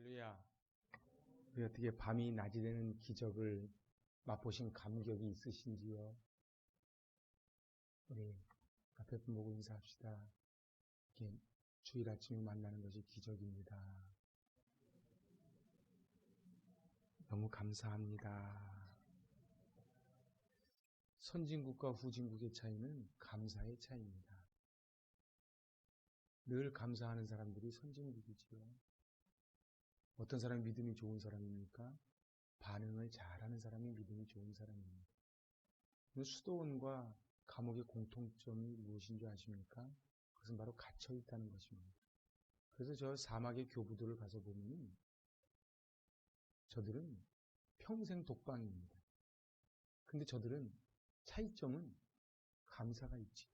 할렐루야. 우리 어떻게 밤이 낮이 되는 기적을 맛보신 감격이 있으신지요? 우리 앞에 분 보고 인사합시다. 이렇게 주일 아침에 만나는 것이 기적입니다. 너무 감사합니다. 선진국과 후진국의 차이는 감사의 차이입니다. 늘 감사하는 사람들이 선진국이지요. 어떤 사람이 믿음이 좋은 사람입니까? 반응을 잘하는 사람이 믿음이 좋은 사람입니다. 수도원과 감옥의 공통점이 무엇인 줄 아십니까? 그것은 바로 갇혀 있다는 것입니다. 그래서 저 사막의 교부들을 가서 보면 저들은 평생 독방입니다. 근데 저들은 차이점은 감사가 있지요.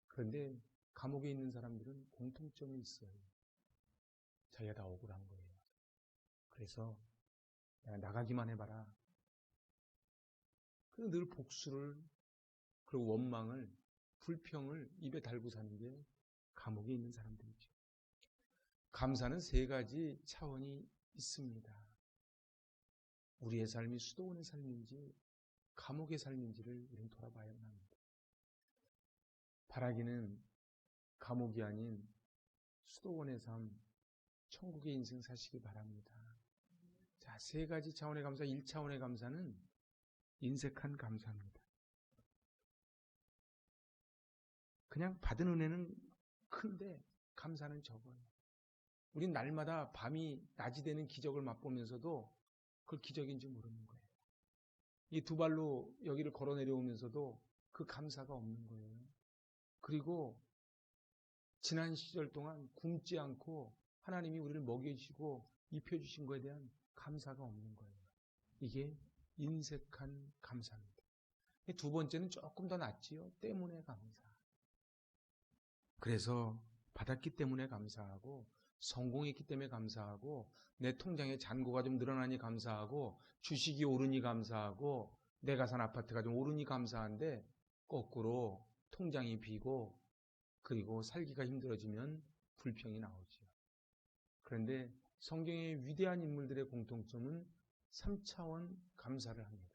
그런데 감옥에 있는 사람들은 공통점이 있어요. 자기가 다 억울한 거예요. 그래서 내가 나가기만 해봐라. 그래서 늘 복수를, 그리고 원망을, 불평을 입에 달고 사는 게 감옥에 있는 사람들이죠. 감사는 세 가지 차원이 있습니다. 우리의 삶이 수도원의 삶인지 감옥의 삶인지를 우리는 돌아봐야만 합니다. 바라기는 감옥이 아닌 수도원의 삶, 천국의 인생 사시기 바랍니다. 자, 세 가지 차원의 감사, 1차원의 감사는 인색한 감사입니다. 그냥 받은 은혜는 큰데 감사는 적어요. 우린 날마다 밤이 낮이 되는 기적을 맛보면서도 그걸 기적인지 모르는 거예요. 이 두 발로 여기를 걸어 내려오면서도 그 감사가 없는 거예요. 그리고 지난 시절 동안 굶지 않고 하나님이 우리를 먹여주시고 입혀주신 것에 대한 감사가 없는 거예요. 이게 인색한 감사입니다. 두 번째는 조금 더 낫지요. 때문에 감사. 그래서 받았기 때문에 감사하고, 성공했기 때문에 감사하고, 내 통장에 잔고가 좀 늘어나니 감사하고, 주식이 오르니 감사하고, 내가 산 아파트가 좀 오르니 감사한데, 거꾸로 통장이 비고, 그리고 살기가 힘들어지면 불평이 나오지요. 그런데 성경의 위대한 인물들의 공통점은 3차원 감사를 합니다.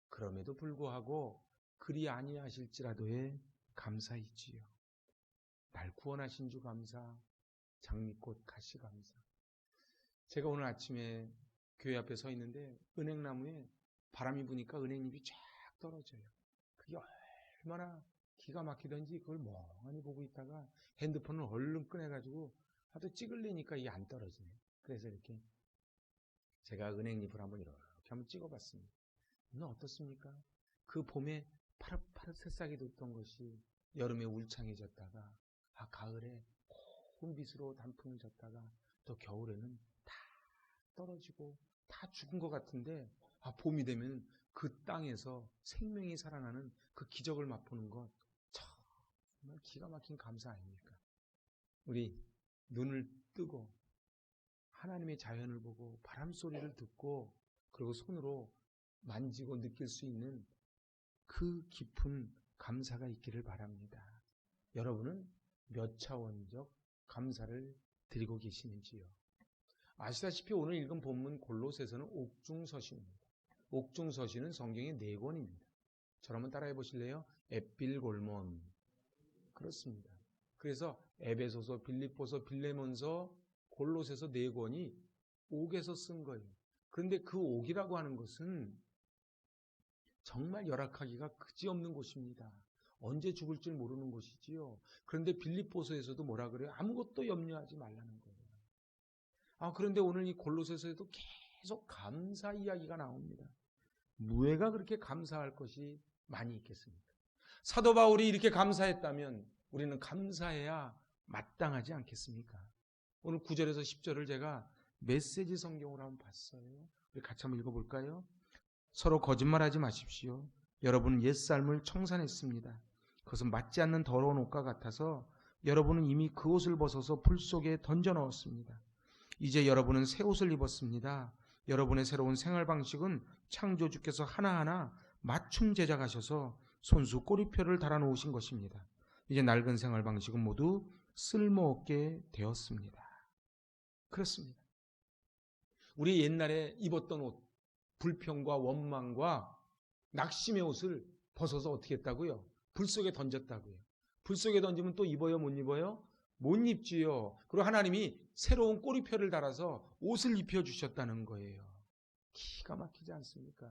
그럼에도 불구하고 그리 아니하실지라도의 감사이지요. 날 구원하신 주 감사, 장미꽃 가시 감사. 제가 오늘 아침에 교회 앞에 서 있는데 은행나무에 바람이 부니까 은행잎이 쫙 떨어져요. 그게 얼마나 기가 막히던지 그걸 멍하니 보고 있다가 핸드폰을 얼른 꺼내가지고 하도 찍으려니까 이게 안 떨어지네. 그래서 이렇게 제가 은행잎을 한번 이렇게 한번 찍어봤습니다. 오늘 어떻습니까? 그 봄에 파릇파릇 새싹이 돋던 것이 여름에 울창해졌다가 가을에 고운 빛으로 단풍을 졌다가 또 겨울에는 다 떨어지고 다 죽은 것 같은데 봄이 되면 그 땅에서 생명이 살아나는 그 기적을 맛보는 것 정말 기가 막힌 감사 아닙니까? 우리 눈을 뜨고 하나님의 자연을 보고 바람 소리를 듣고 그리고 손으로 만지고 느낄 수 있는 그 깊은 감사가 있기를 바랍니다. 여러분은 몇 차원적 감사를 드리고 계시는지요? 아시다시피 오늘 읽은 본문 골로새서는 옥중서신입니다. 옥중서신은 성경의 4권입니다. 저를 한번 따라해 보실래요? 에필골몬. 그렇습니다. 그래서 에베소서, 빌립보서, 빌레몬서, 골로새서 4권이 옥에서 쓴 거예요. 그런데 그 옥이라고 하는 것은 정말 열악하기가 그지없는 곳입니다. 언제 죽을 줄 모르는 곳이지요. 그런데 빌립보서에서도 뭐라 그래요? 아무것도 염려하지 말라는 거예요. 그런데 오늘 이 골로새서에도 계속 감사 이야기가 나옵니다. 무엇가 그렇게 감사할 것이 많이 있겠습니까? 사도 바울이 이렇게 감사했다면 우리는 감사해야 마땅하지 않겠습니까? 오늘 9절에서 10절을 제가 메시지 성경으로 한번 봤어요. 우리 같이 한번 읽어볼까요? 서로 거짓말하지 마십시오. 여러분은 옛삶을 청산했습니다. 그것은 맞지 않는 더러운 옷과 같아서 여러분은 이미 그 옷을 벗어서 불 속에 던져 넣었습니다. 이제 여러분은 새 옷을 입었습니다. 여러분의 새로운 생활 방식은 창조주께서 하나하나 맞춤 제작하셔서 손수 꼬리표를 달아놓으신 것입니다. 이제 낡은 생활 방식은 모두 쓸모없게 되었습니다. 그렇습니다. 우리 옛날에 입었던 옷, 불평과 원망과 낙심의 옷을 벗어서 어떻게 했다고요? 불 속에 던졌다고요. 불 속에 던지면 또 입어요, 못 입어요? 못 입지요. 그리고 하나님이 새로운 꼬리표를 달아서 옷을 입혀주셨다는 거예요. 기가 막히지 않습니까?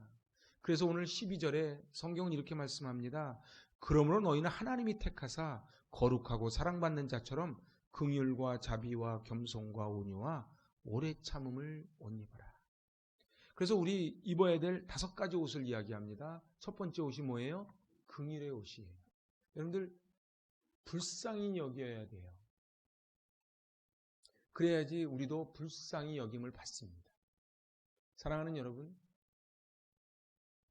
그래서 오늘 12절에 성경은 이렇게 말씀합니다. 그러므로 너희는 하나님이 택하사 거룩하고 사랑받는 자처럼 긍휼과 자비와 겸손과 온유와 오래 참음을 옷 입어라. 그래서 우리 입어야 될 5가지 옷을 이야기합니다. 첫 번째 옷이 뭐예요? 긍휼의 옷이에요. 여러분들 불쌍히 여겨야 돼요. 그래야지 우리도 불쌍히 여김을 받습니다. 사랑하는 여러분,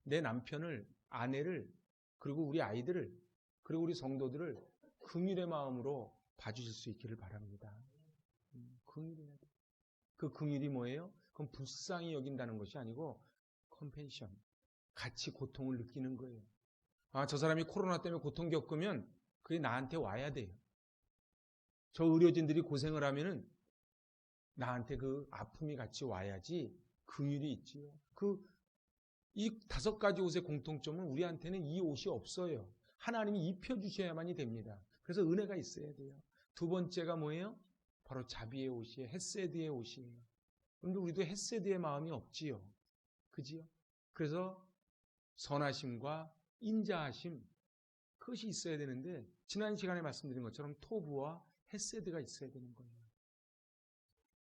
내 남편을, 아내를, 그리고 우리 아이들을, 그리고 우리 성도들을 긍휼의 마음으로 봐주실 수 있기를 바랍니다. 긍휼해야 돼요. 그 긍휼이 뭐예요? 그건 불쌍히 여긴다는 것이 아니고 컴패션, 같이 고통을 느끼는 거예요. 아, 저 사람이 코로나 때문에 고통 겪으면 그게 나한테 와야 돼요. 저 의료진들이 고생을 하면은 나한테 그 아픔이 같이 와야지 긍휼이 있지요. 이 5가지 옷의 공통점은 우리한테는 이 옷이 없어요. 하나님이 입혀주셔야만이 됩니다. 그래서 은혜가 있어야 돼요. 두 번째가 뭐예요? 바로 자비의 옷이에요. 헤세드의 옷이에요. 그런데 우리도 헤세드의 마음이 없지요. 그지요? 그래서 선하심과 인자하심, 그것이 있어야 되는데 지난 시간에 말씀드린 것처럼 토부와 헤세드가 있어야 되는 거예요.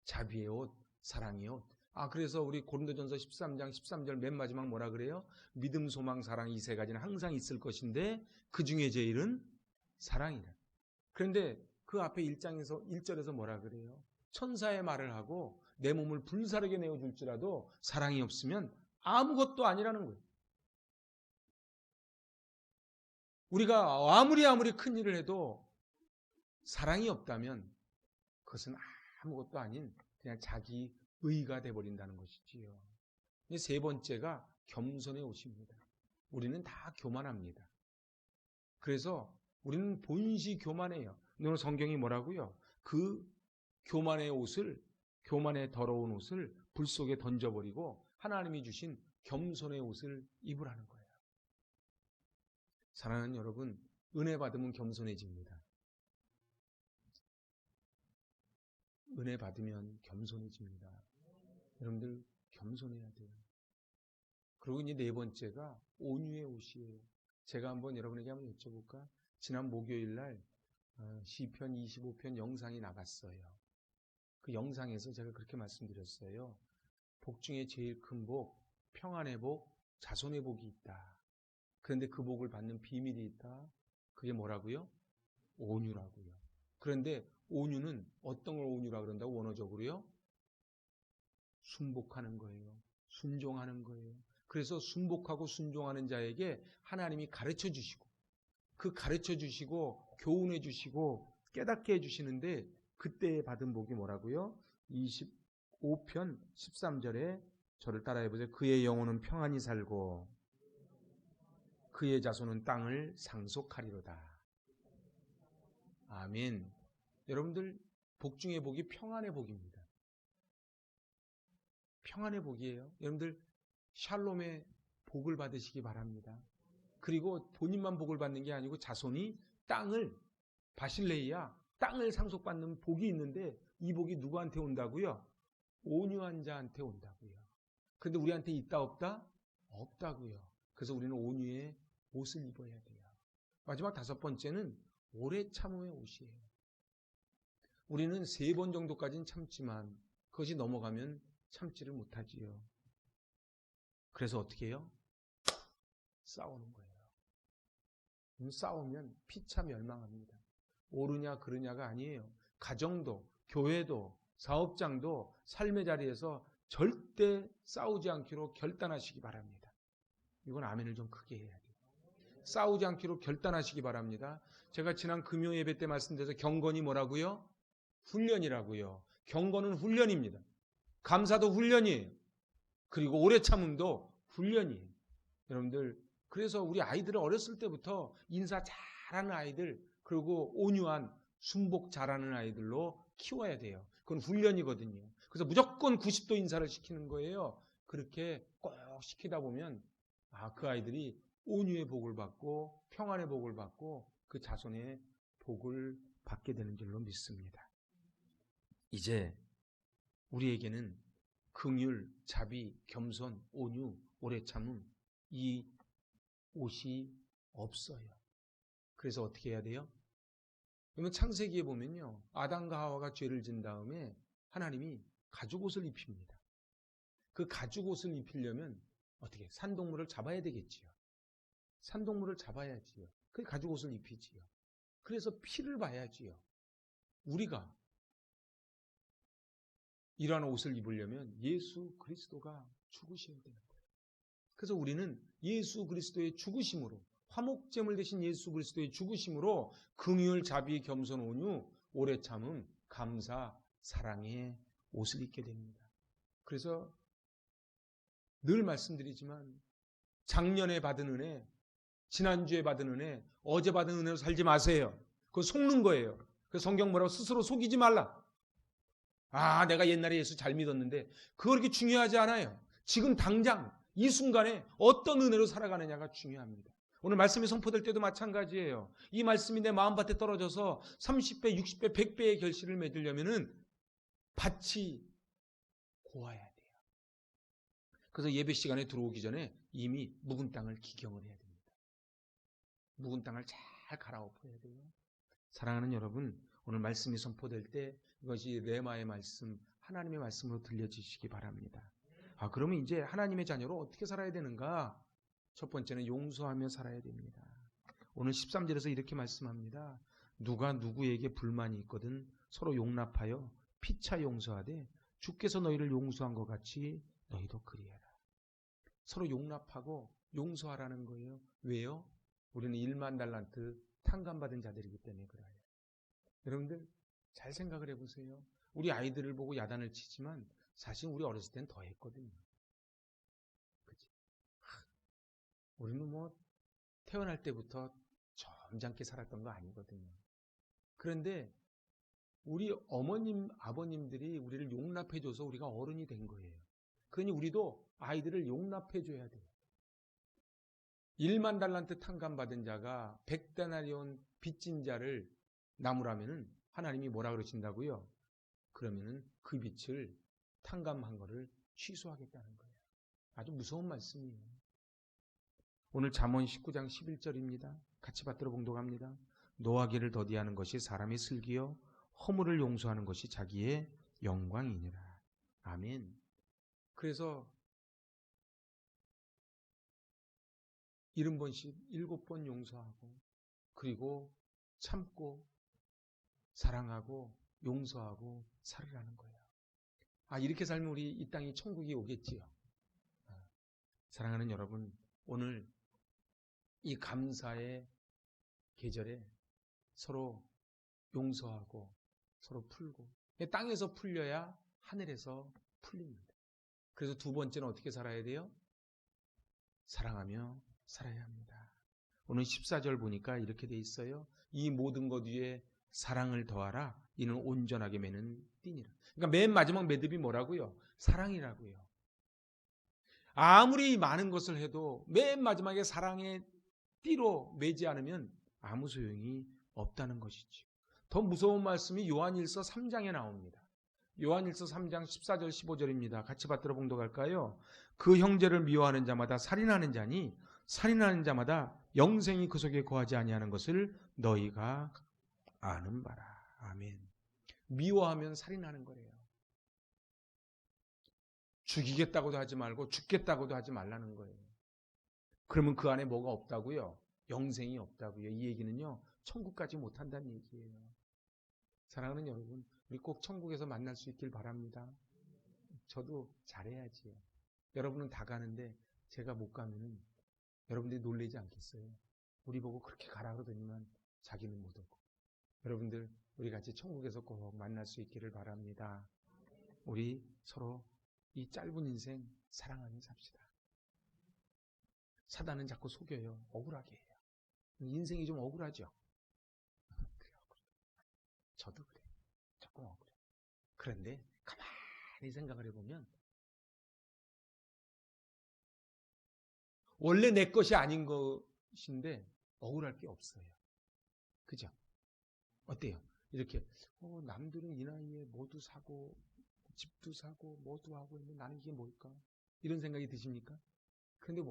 자비의 옷, 사랑의 옷. 그래서 우리 고린도전서 13장 13절 맨 마지막 뭐라 그래요? 믿음, 소망, 사랑 이 3가지는 항상 있을 것인데 그 중에 제일은 사랑이라. 그런데 그 앞에 1절에서 뭐라 그래요? 천사의 말을 하고 내 몸을 불사르게 내어줄지라도 사랑이 없으면 아무것도 아니라는 거예요. 우리가 아무리 큰 일을 해도 사랑이 없다면 그것은 아무것도 아닌 그냥 자기 의가 돼버린다는 것이지요. 세 번째가 겸손의 옷입니다. 우리는 다 교만합니다. 그래서 우리는 본시 교만해요. 오늘 성경이 뭐라고요? 그 교만의 옷을, 교만의 더러운 옷을 불 속에 던져버리고 하나님이 주신 겸손의 옷을 입으라는 거예요. 사랑하는 여러분, 은혜 받으면 겸손해집니다. 은혜 받으면 겸손해집니다. 여러분들 겸손해야 돼요. 그리고 이제 4번째가 온유의 옷이에요. 제가 한번 여러분에게 한번 여쭤볼까? 지난 목요일 날 시편 25편 영상이 나갔어요. 그 영상에서 제가 그렇게 말씀드렸어요. 복 중에 제일 큰 복, 평안의 복, 자손의 복이 있다. 그런데 그 복을 받는 비밀이 있다. 그게 뭐라고요? 온유라고요. 그런데 온유는 어떤 걸 온유라고 그런다고 원어적으로요? 순복하는 거예요. 순종하는 거예요. 그래서 순복하고 순종하는 자에게 하나님이 가르쳐 주시고 그 가르쳐 주시고 교훈해 주시고 깨닫게 해 주시는데 그때 받은 복이 뭐라고요? 25편 13절에 저를 따라해 보세요. 그의 영혼은 평안히 살고 그의 자손은 땅을 상속하리로다. 아멘. 여러분들 복 중의 복이 평안의 복입니다. 평안의 복이에요. 여러분들 샬롬의 복을 받으시기 바랍니다. 그리고 본인만 복을 받는 게 아니고 자손이 땅을, 바실레이야, 땅을 상속받는 복이 있는데 이 복이 누구한테 온다고요? 온유한 자한테 온다고요. 그런데 우리한테 있다 없다? 없다고요. 그래서 우리는 온유의 옷을 입어야 돼요. 마지막 5번째는 오래 참음의 옷이에요. 우리는 3번 정도까지는 참지만 그것이 넘어가면 참지를 못하지요. 그래서 어떻게 해요? 싸우는 거예요. 싸우면 피차 멸망합니다. 옳으냐 그르냐가 아니에요. 가정도, 교회도, 사업장도 삶의 자리에서 절대 싸우지 않기로 결단하시기 바랍니다. 이건 아멘을 좀 크게 해야 돼요. 싸우지 않기로 결단하시기 바랍니다. 제가 지난 금요 예배 때 말씀드려서 경건이 뭐라고요? 훈련이라고요. 경건은 훈련입니다. 감사도 훈련이에요. 그리고 오래 참음도 훈련이에요. 여러분들, 그래서 우리 아이들을 어렸을 때부터 인사 잘하는 아이들, 그리고 온유한 순복 잘하는 아이들로 키워야 돼요. 그건 훈련이거든요. 그래서 무조건 90도 인사를 시키는 거예요. 그렇게 꼭 시키다 보면 그 아이들이 온유의 복을 받고 평안의 복을 받고 그 자손의 복을 받게 되는 줄로 믿습니다. 이제 우리에게는 긍휼, 자비, 겸손, 온유, 오래 참음 이 옷이 없어요. 그래서 어떻게 해야 돼요? 그러면 창세기에 보면요, 아담과 하와가 죄를 진 다음에 하나님이 가죽옷을 입힙니다. 그 가죽옷을 입히려면 어떻게? 산동물을 잡아야 되겠지요. 산동물을 잡아야지요. 그 가죽옷을 입히지요. 그래서 피를 봐야지요. 우리가 이러한 옷을 입으려면 예수 그리스도가 죽으셔야 되는 거예요. 그래서 우리는 예수 그리스도의 죽으심으로, 화목제물 대신 예수 그리스도의 죽으심으로 긍휼, 자비, 겸손, 온유, 오래 참음, 감사, 사랑의 옷을 입게 됩니다. 그래서 늘 말씀드리지만 작년에 받은 은혜, 지난주에 받은 은혜, 어제 받은 은혜로 살지 마세요. 그거 속는 거예요. 그 성경 뭐라고 스스로 속이지 말라. 내가 옛날에 예수 잘 믿었는데 그거 그렇게 중요하지 않아요. 지금 당장 이 순간에 어떤 은혜로 살아가느냐가 중요합니다. 오늘 말씀이 선포될 때도 마찬가지예요. 이 말씀이 내 마음밭에 떨어져서 30배, 60배, 100배의 결실을 맺으려면은 밭이 고와야 돼요. 그래서 예배 시간에 들어오기 전에 이미 묵은 땅을 기경을 해야 됩니다. 묵은 땅을 잘 갈아엎어야 돼요. 사랑하는 여러분, 오늘 말씀이 선포될 때 이것이 레마의 말씀, 하나님의 말씀으로 들려지시기 바랍니다. 그러면 이제 하나님의 자녀로 어떻게 살아야 되는가? 첫 번째는 용서하며 살아야 됩니다. 오늘 13절에서 이렇게 말씀합니다. 누가 누구에게 불만이 있거든 서로 용납하여 피차 용서하되 주께서 너희를 용서한 것 같이 너희도 그리하라. 서로 용납하고 용서하라는 거예요. 왜요? 우리는 1만 달란트 탕감받은 자들이기 때문에 그래요. 여러분들 잘 생각을 해보세요. 우리 아이들을 보고 야단을 치지만 사실 우리 어렸을 땐 더 했거든요. 그치? 우리는 태어날 때부터 점잖게 살았던 거 아니거든요. 그런데 우리 어머님, 아버님들이 우리를 용납해줘서 우리가 어른이 된 거예요. 그러니 우리도 아이들을 용납해줘야 돼요. 1만 달란트 탕감받은 자가 100데나리온 빚진 자를 나무라면은 하나님이 뭐라 그러신다고요? 그러면은 그 빚을 탕감한 거를 취소하겠다는 거예요. 아주 무서운 말씀이에요. 오늘 잠언 19장 11절입니다. 같이 받들어 봉독합니다. 노하기를 더디하는 것이 사람의 슬기요 허물을 용서하는 것이 자기의 영광이니라. 아멘. 그래서 70번씩 7번 용서하고 그리고 참고 사랑하고 용서하고 살으라는 거예요. 이렇게 살면 우리 이 땅이 천국이 오겠지요. 사랑하는 여러분, 오늘 이 감사의 계절에 서로 용서하고 서로 풀고 땅에서 풀려야 하늘에서 풀립니다. 그래서 두 번째는 어떻게 살아야 돼요? 사랑하며 살아야 합니다. 오늘 14절 보니까 이렇게 돼 있어요. 이 모든 것 위에 사랑을 더하라. 이는 온전하게 매는 띠니라. 그러니까 맨 마지막 매듭이 뭐라고요? 사랑이라고요. 아무리 많은 것을 해도 맨 마지막에 사랑의 띠로 매지 않으면 아무 소용이 없다는 것이죠. 더 무서운 말씀이 요한일서 3장에 나옵니다. 요한일서 3장 14절 15절입니다. 같이 받들어 봉독할까요? 그 형제를 미워하는 자마다 살인하는 자니 살인하는 자마다 영생이 그 속에 거하지 아니하는 것을 너희가 아는 바라. 아멘. 미워하면 살인하는 거래요. 죽이겠다고도 하지 말고 죽겠다고도 하지 말라는 거예요. 그러면 그 안에 뭐가 없다고요? 영생이 없다고요. 이 얘기는요, 천국 가지 못한다는 얘기예요. 사랑하는 여러분, 우리 꼭 천국에서 만날 수 있길 바랍니다. 저도 잘해야지요. 여러분은 다 가는데 제가 못 가면은 여러분들이 놀라지 않겠어요? 우리 보고 그렇게 가라 그러더니만 자기는 못 오고. 여러분들 우리 같이 천국에서 꼭 만날 수 있기를 바랍니다. 우리 서로 이 짧은 인생 사랑하며 삽시다. 사단은 자꾸 속여요. 억울하게 해요. 인생이 좀 억울하죠? 그래, 억울해. 저도 그래. 조금 억울해. 그런데 가만히 가만히 생각을 해보면 원래 내 것이 아닌 것인데 억울할 게 없어요. 그죠? 어때요? 이렇게 남들은 이 나이에 뭐도 사고 집도 사고 뭐도 하고 있는데 나는 이게 뭘까? 이런 생각이 드십니까? 그런데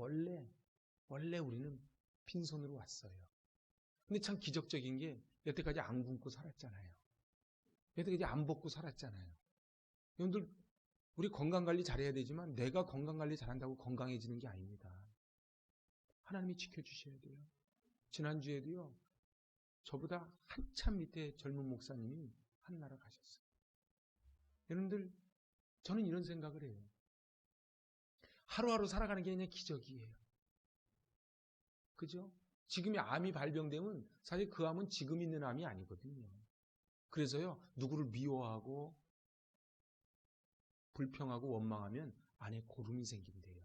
원래 우리는 빈손으로 왔어요. 근데 참 기적적인 게 여태까지 안 굶고 살았잖아요. 여태까지 안 벗고 살았잖아요. 여러분들 우리 건강관리 잘해야 되지만 내가 건강관리 잘한다고 건강해지는 게 아닙니다. 하나님이 지켜주셔야 돼요. 지난주에도요. 저보다 한참 밑에 젊은 목사님이 한나라 가셨어요. 여러분들 저는 이런 생각을 해요. 하루하루 살아가는 게 그냥 기적이에요. 그죠? 지금이 암이 발병되면 사실 그 암은 지금 있는 암이 아니거든요. 그래서요. 누구를 미워하고 불평하고 원망하면 안에 고름이 생긴대요.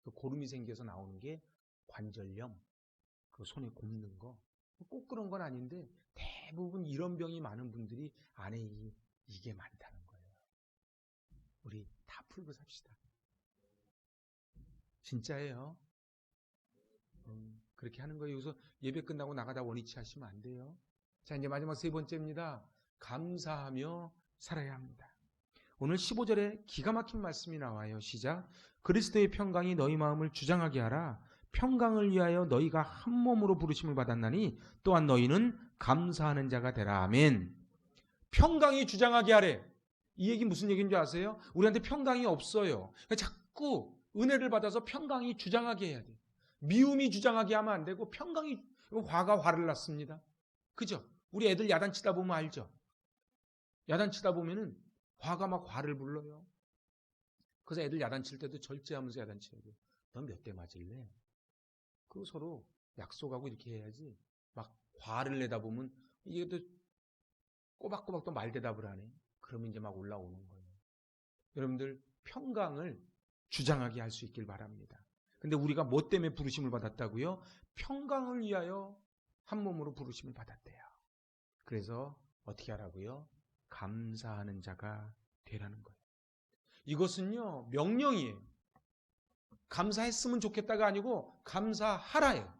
그 고름이 생겨서 나오는 게 관절염, 그 손에 곱는 거. 꼭 그런 건 아닌데 대부분 이런 병이 많은 분들이 안에 이게 많다는 거예요. 우리 다 풀고 삽시다. 진짜예요. 그렇게 하는 거예요. 여기서 예배 끝나고 나가다 원위치 하시면 안 돼요. 자, 이제 마지막 세 번째입니다. 감사하며 살아야 합니다. 오늘 15절에 기가 막힌 말씀이 나와요. 시작. 그리스도의 평강이 너희 마음을 주장하게 하라. 평강을 위하여 너희가 한 몸으로 부르심을 받았나니 또한 너희는 감사하는 자가 되라. 아멘. 평강이 주장하게 하래. 이 얘기 무슨 얘기인 줄 아세요? 우리한테 평강이 없어요. 자꾸 은혜를 받아서 평강이 주장하게 해야 돼요. 미움이 주장하게 하면 안 되고 평강이, 화가 화를 낳습니다. 그죠? 우리 애들 야단치다 보면 알죠? 야단치다 보면은 화가 막 화를 불러요. 그래서 애들 야단칠 때도 절제하면서 야단쳐야 돼요. 넌 몇 대 맞을래? 그 서로 약속하고 이렇게 해야지. 막 화를 내다 보면 이게 또 꼬박꼬박 또 말대답을 하네. 그러면 이제 막 올라오는 거예요. 여러분들 평강을 주장하게 할 수 있길 바랍니다. 근데 우리가 뭐 때문에 부르심을 받았다고요? 평강을 위하여 한 몸으로 부르심을 받았대요. 그래서 어떻게 하라고요? 감사하는 자가 되라는 거예요. 이것은요, 명령이에요. 감사했으면 좋겠다가 아니고 감사하라예요.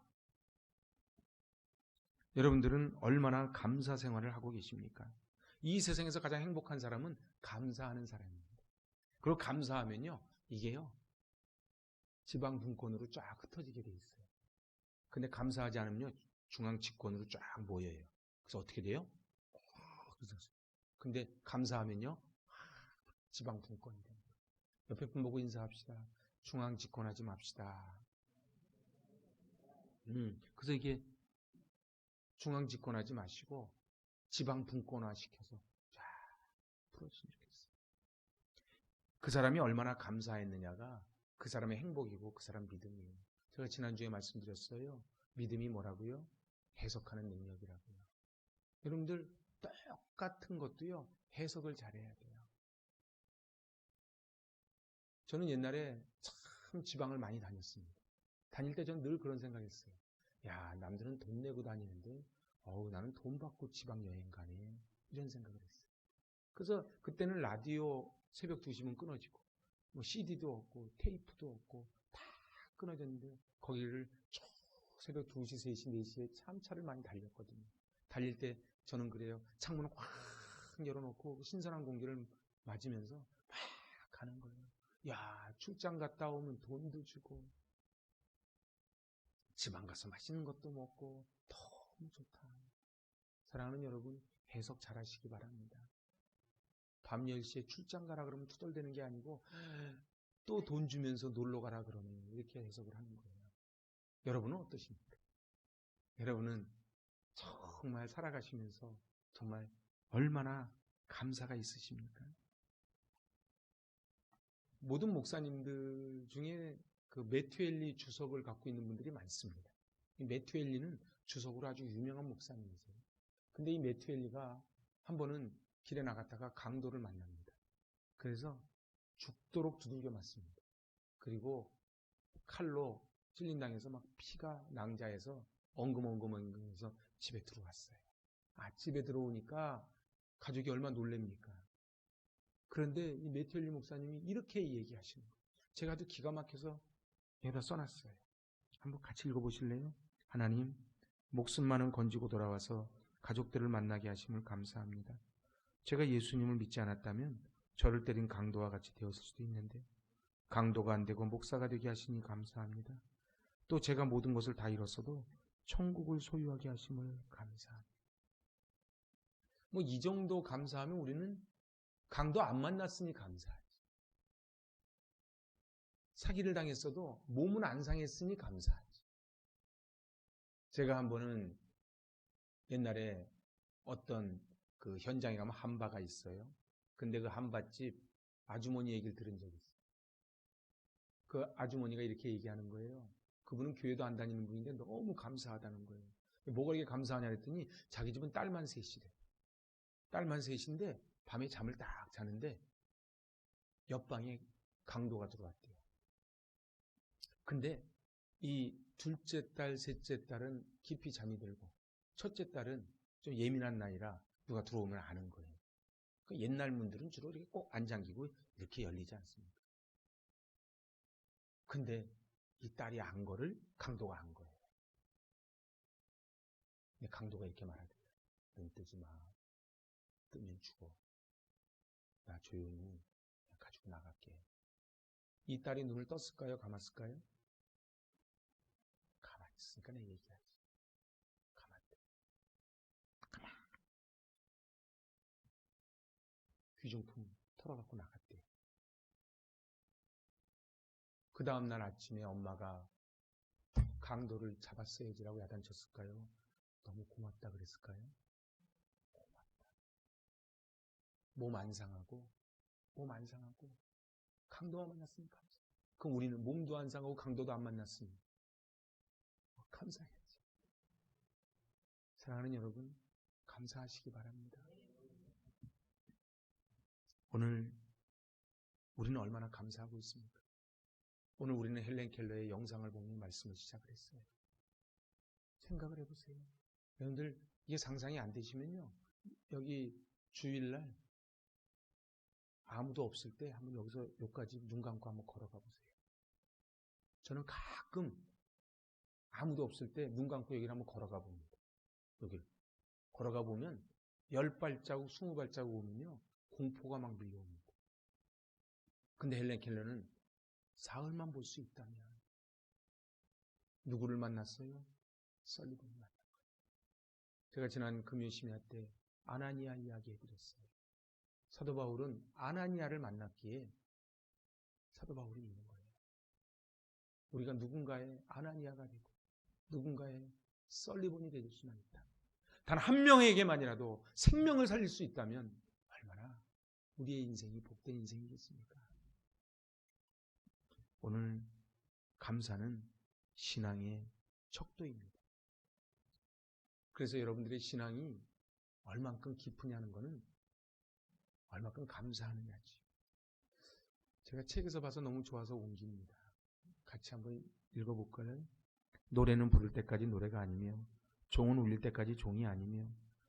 여러분들은 얼마나 감사 생활을 하고 계십니까? 이 세상에서 가장 행복한 사람은 감사하는 사람입니다. 그리고 감사하면요, 이게요, 지방 분권으로 쫙 흩어지게 돼 있어요. 근데 감사하지 않으면요, 중앙 집권으로 쫙 모여요. 그래서 어떻게 돼요? 근데 감사하면요, 지방 분권이 됩니다. 옆에 분 보고 인사합시다. 중앙 집권하지 맙시다. 그래서 이게 중앙 집권하지 마시고 지방 분권화 시켜서 쫙 풀어주시면 좋겠어요. 그 사람이 얼마나 감사했느냐가 그 사람의 행복이고 그 사람 믿음이에요. 제가 지난주에 말씀드렸어요. 믿음이 뭐라고요? 해석하는 능력이라고요. 여러분들 똑같은 것도요, 해석을 잘해야 돼요. 저는 옛날에 참 지방을 많이 다녔습니다. 다닐 때 저는 늘 그런 생각했어요. 야, 남들은 돈 내고 다니는데 나는 돈 받고 지방 여행 가네. 이런 생각을 했어요. 그래서 그때는 라디오 새벽 2시면 끊어지고 뭐 CD도 없고 테이프도 없고 다 끊어졌는데 거기를 쭉 새벽 2시, 3시, 4시에 참 차를 많이 달렸거든요. 달릴 때 저는 그래요. 창문을 확 열어놓고 신선한 공기를 맞으면서 막 가는 거예요. 야, 출장 갔다 오면 돈도 주고 지방 가서 맛있는 것도 먹고 너무 좋다. 사랑하는 여러분, 해석 잘 하시기 바랍니다. 밤 10시에 출장 가라 그러면 투덜대는 게 아니고 또 돈 주면서 놀러 가라 그러면 이렇게 해석을 하는 거예요. 여러분은 어떠십니까? 여러분은 정말 살아가시면서 정말 얼마나 감사가 있으십니까? 모든 목사님들 중에 그 매튜엘리 주석을 갖고 있는 분들이 많습니다. 이 매튜엘리는 주석으로 아주 유명한 목사님이세요. 근데 이 매튜엘리가 한 번은 길에 나갔다가 강도를 만납니다. 그래서 죽도록 두들겨 맞습니다. 그리고 칼로 찔린당해서 막 피가 낭자해서 엉금엉금해서 집에 들어왔어요. 집에 들어오니까 가족이 얼마나 놀랍니까? 그런데 이 매튜엘리 목사님이 이렇게 얘기하시는 거예요. 제가 아주 기가 막혀서 여기다 써놨어요. 한번 같이 읽어보실래요? 하나님, 목숨만은 건지고 돌아와서 가족들을 만나게 하심을 감사합니다. 제가 예수님을 믿지 않았다면 저를 때린 강도와 같이 되었을 수도 있는데 강도가 안 되고 목사가 되게 하시니 감사합니다. 또 제가 모든 것을 다 잃었어도 천국을 소유하게 하심을 감사합니다. 뭐 이 정도 감사하면 우리는 강도 안 만났으니 감사하지. 사기를 당했어도 몸은 안 상했으니 감사하지. 제가 한 번은 옛날에 어떤 그 현장에 가면 한바가 있어요. 근데 그 한바집 아주머니 얘기를 들은 적이 있어요. 그 아주머니가 이렇게 얘기하는 거예요. 그분은 교회도 안 다니는 분인데 너무 감사하다는 거예요. 뭐가 이렇게 감사하냐 그랬더니 자기 집은 딸만 셋이래. 딸만 셋인데 밤에 잠을 딱 자는데 옆방에 강도가 들어왔대요. 근데 이 둘째 딸, 셋째 딸은 깊이 잠이 들고 첫째 딸은 좀 예민한 나이라 누가 들어오면 아는 거예요. 그 옛날 문들은 주로 이렇게 꼭 안 잠기고 이렇게 열리지 않습니까? 근데 이 딸이 안 거를 강도가 안 거예요. 근데 강도가 이렇게 말하더래요. 눈 뜨지 마. 뜨면 죽어. 나 조용히 가지고 나갈게. 이 딸이 눈을 떴을까요? 감았을까요? 가만히 있으니까 내 얘기하지. 가만히. 귀중품 털어갖고 나갔대. 그 다음날 아침에 엄마가 강도를 잡았어야지라고 야단쳤을까요? 너무 고맙다 그랬을까요? 고맙다. 몸 안 상하고 강도와 만났으니 감사. 그럼 우리는 몸도 안 상하고 강도도 안 만났으니 감사해야지. 사랑하는 여러분, 감사하시기 바랍니다. 오늘 우리는 얼마나 감사하고 있습니까? 오늘 우리는 헬렌 켈러의 영상을 보면 말씀을 시작을 했어요. 생각을 해보세요. 여러분들 이게 상상이 안 되시면요. 여기 주일날 아무도 없을 때 한번 여기서 여기까지 눈 감고 한번 걸어가 보세요. 저는 가끔 아무도 없을 때 눈 감고 여기를 한번 걸어가 봅니다. 여기를 걸어가 보면 10발자국, 20발자국 오면요. 공포가 막 밀려옵니다. 근데 헬렌 켈러는 사흘만 볼 수 있다면 누구를 만났어요? 설리번을 만난 거예요. 제가 지난 금요 심야 때 아나니아 이야기 해드렸어요. 사도 바울은 아나니아를 만났기에 사도 바울이 있는 거예요. 우리가 누군가의 아나니아가 되고 누군가의 설리번이 될 수만 있다. 단 한 명에게만이라도 생명을 살릴 수 있다면 얼마나 우리의 인생이 복된 인생이겠습니까? 오늘 감사는 신앙의 척도입니다. 그래서 여러분들의 신앙이 얼만큼 깊으냐는 것은 얼만큼 감사하느냐지. 제가 책에서 봐서 너무 좋아서 옮깁니다. 같이 한번 읽어볼까요? 노래는 부를 때까지 노래가 아니며 종은 울릴 때까지 종이 아니며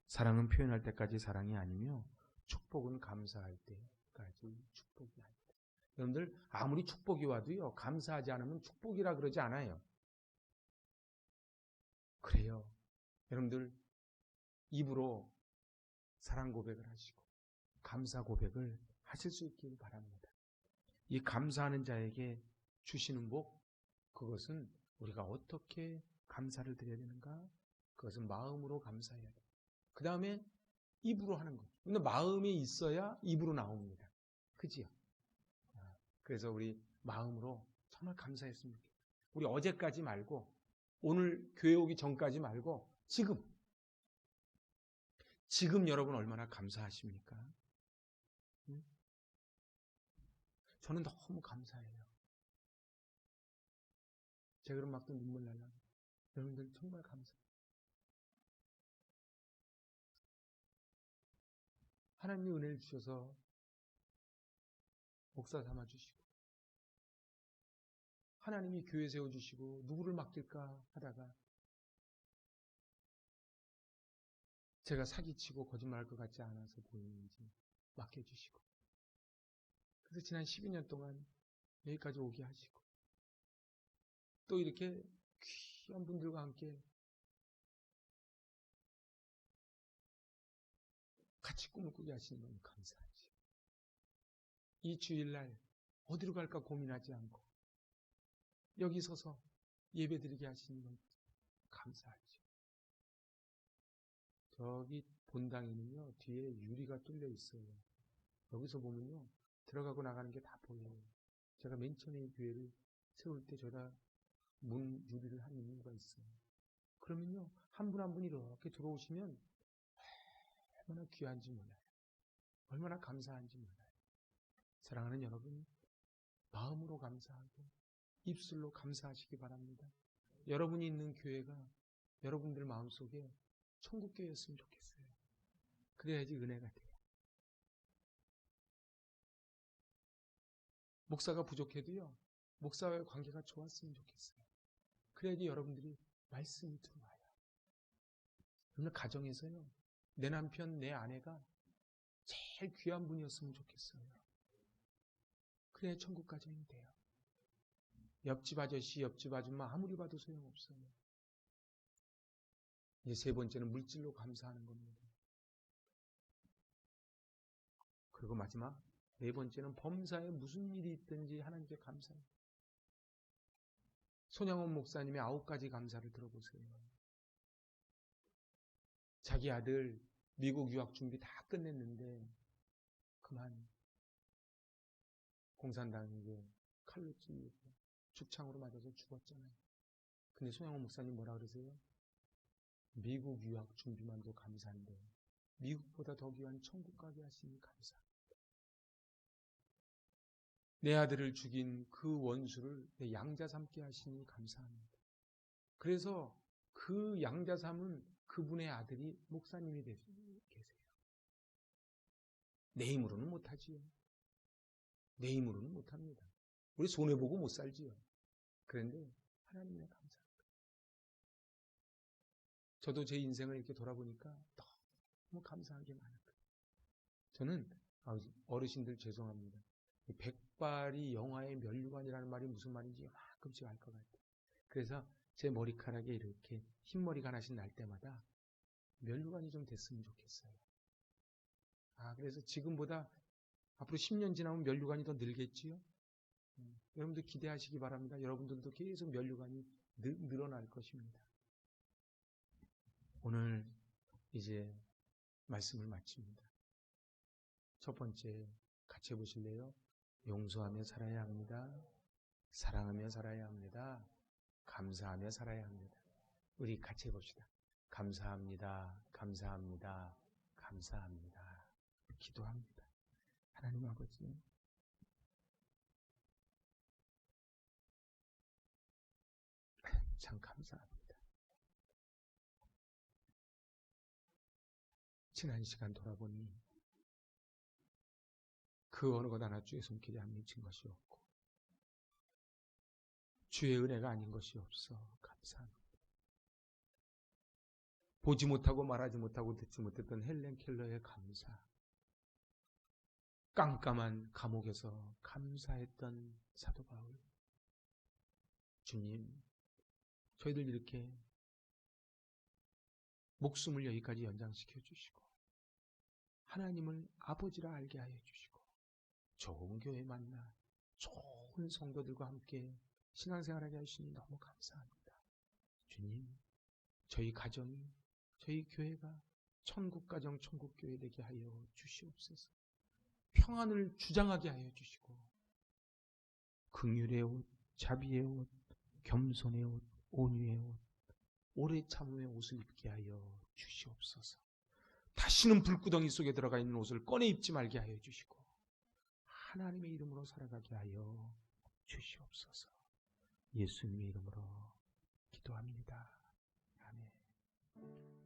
사랑은 표현할 때까지 사랑이 아니며 축복은 감사할 때까지 축복이 아니다. 여러분들 아무리 축복이 와도요. 감사하지 않으면 축복이라 그러지 않아요. 그래요. 여러분들 입으로 사랑 고백을 하시고 감사 고백을 하실 수 있길 바랍니다. 이 감사하는 자에게 주시는 복, 그것은 우리가 어떻게 감사를 드려야 되는가? 그것은 마음으로 감사해야 돼요. 그 다음에 입으로 하는 것. 근데 마음이 있어야 입으로 나옵니다. 그지요? 그래서 우리 마음으로 정말 감사했으면 좋겠어요. 우리 어제까지 말고 오늘 교회 오기 전까지 말고 지금 여러분 얼마나 감사하십니까? 응? 저는 너무 감사해요. 제가 그럼 막 또 눈물 날라고. 여러분들 정말 감사해요. 하나님이 은혜를 주셔서 목사 삼아주시고 하나님이 교회 세워주시고 누구를 맡길까 하다가 제가 사기치고 거짓말할 것 같지 않아서 보이는지 맡겨주시고 그래서 지난 12년 동안 여기까지 오게 하시고 또 이렇게 귀한 분들과 함께 같이 꿈을 꾸게 하시는 건 감사하지. 이 주일날 어디로 갈까 고민하지 않고 여기 서서 예배드리게 하시는 건 감사하지. 저기 본당에는요, 뒤에 유리가 뚫려 있어요. 여기서 보면요, 들어가고 나가는 게 다 보여요. 제가 맨 처음에 이 교회를 세울 때 저다 문 유리를 한 이유가 있어요. 그러면요, 한 분 한 분이 이렇게 들어오시면 얼마나 귀한지 몰라요. 얼마나 감사한지 몰라요. 사랑하는 여러분, 마음으로 감사하고 입술로 감사하시기 바랍니다. 여러분이 있는 교회가 여러분들 마음속에 천국교회였으면 좋겠어요. 그래야지 은혜가 돼요. 목사가 부족해도요, 목사와의 관계가 좋았으면 좋겠어요. 그래야지 여러분들이 말씀이 들어와요. 오늘 가정에서요, 내 남편, 내 아내가 제일 귀한 분이었으면 좋겠어요. 그래야 천국 가정이 돼요. 옆집 아저씨, 옆집 아줌마 아무리 봐도 소용없어요. 이제 세 번째는 물질로 감사하는 겁니다. 그리고 마지막 네 번째는 범사에 무슨 일이 있든지 하나님께 감사해요. 손양원 목사님의 9가지 감사를 들어보세요. 자기 아들 미국 유학 준비 다 끝냈는데 그만 공산당에게 칼로 찔리고 죽창으로 맞아서 죽었잖아요. 근데 손양원 목사님 뭐라 그러세요? 미국 유학 준비만도 감사한데 미국보다 더 귀한 천국 가게 하시니 감사합니다. 내 아들을 죽인 그 원수를 내 양자 삼게 하시니 감사합니다. 그래서 그 양자 삼은 그분의 아들이 목사님이 계세요. 내 힘으로는 못하지요. 내 힘으로는 못합니다. 우리 손해보고 못 살지요. 그런데 하나님의 감사합니다. 저도 제 인생을 이렇게 돌아보니까 너무 감사한 게 많아요. 저는 어르신들 죄송합니다. 백발이 영화의 면류관이라는 말이 무슨 말인지 가끔씩 알 것 같아요. 그래서 제 머리카락에 이렇게 흰머리가 하나씩 날 때마다 면류관이 좀 됐으면 좋겠어요. 그래서 지금보다 앞으로 10년 지나면 면류관이 더 늘겠지요? 여러분들 기대하시기 바랍니다. 여러분들도 계속 면류관이 늘어날 것입니다. 오늘 이제 말씀을 마칩니다. 첫 번째 같이 해보실래요? 용서하며 살아야 합니다. 사랑하며 살아야 합니다. 감사하며 살아야 합니다. 우리 같이 해봅시다. 감사합니다. 감사합니다. 감사합니다. 기도합니다. 하나님 아버지, 참 감사합니다. 지난 시간 돌아보니 그 어느 것 하나 주의 손길에 안 미친 것이 없고 주의 은혜가 아닌 것이 없어 감사합니다. 보지 못하고 말하지 못하고 듣지 못했던 헬렌 켈러의 감사, 깜깜한 감옥에서 감사했던 사도 바울, 주님, 저희들 이렇게 목숨을 여기까지 연장시켜 주시고 하나님을 아버지라 알게 하여 주시고 좋은 교회 만나 좋은 성도들과 함께 신앙생활하게 하시니 너무 감사합니다. 주님, 저희 가정이, 저희 교회가 천국가정 천국교회 되게 하여 주시옵소서. 평안을 주장하게 하여 주시고 긍휼의 옷, 자비의 옷, 겸손의 옷, 온유의 옷, 오래 참음의 옷을 입게 하여 주시옵소서. 다시는 불구덩이 속에 들어가 있는 옷을 꺼내 입지 말게 하여 주시고 하나님의 이름으로 살아가게 하여 주시옵소서. 예수님의 이름으로 기도합니다. 아멘.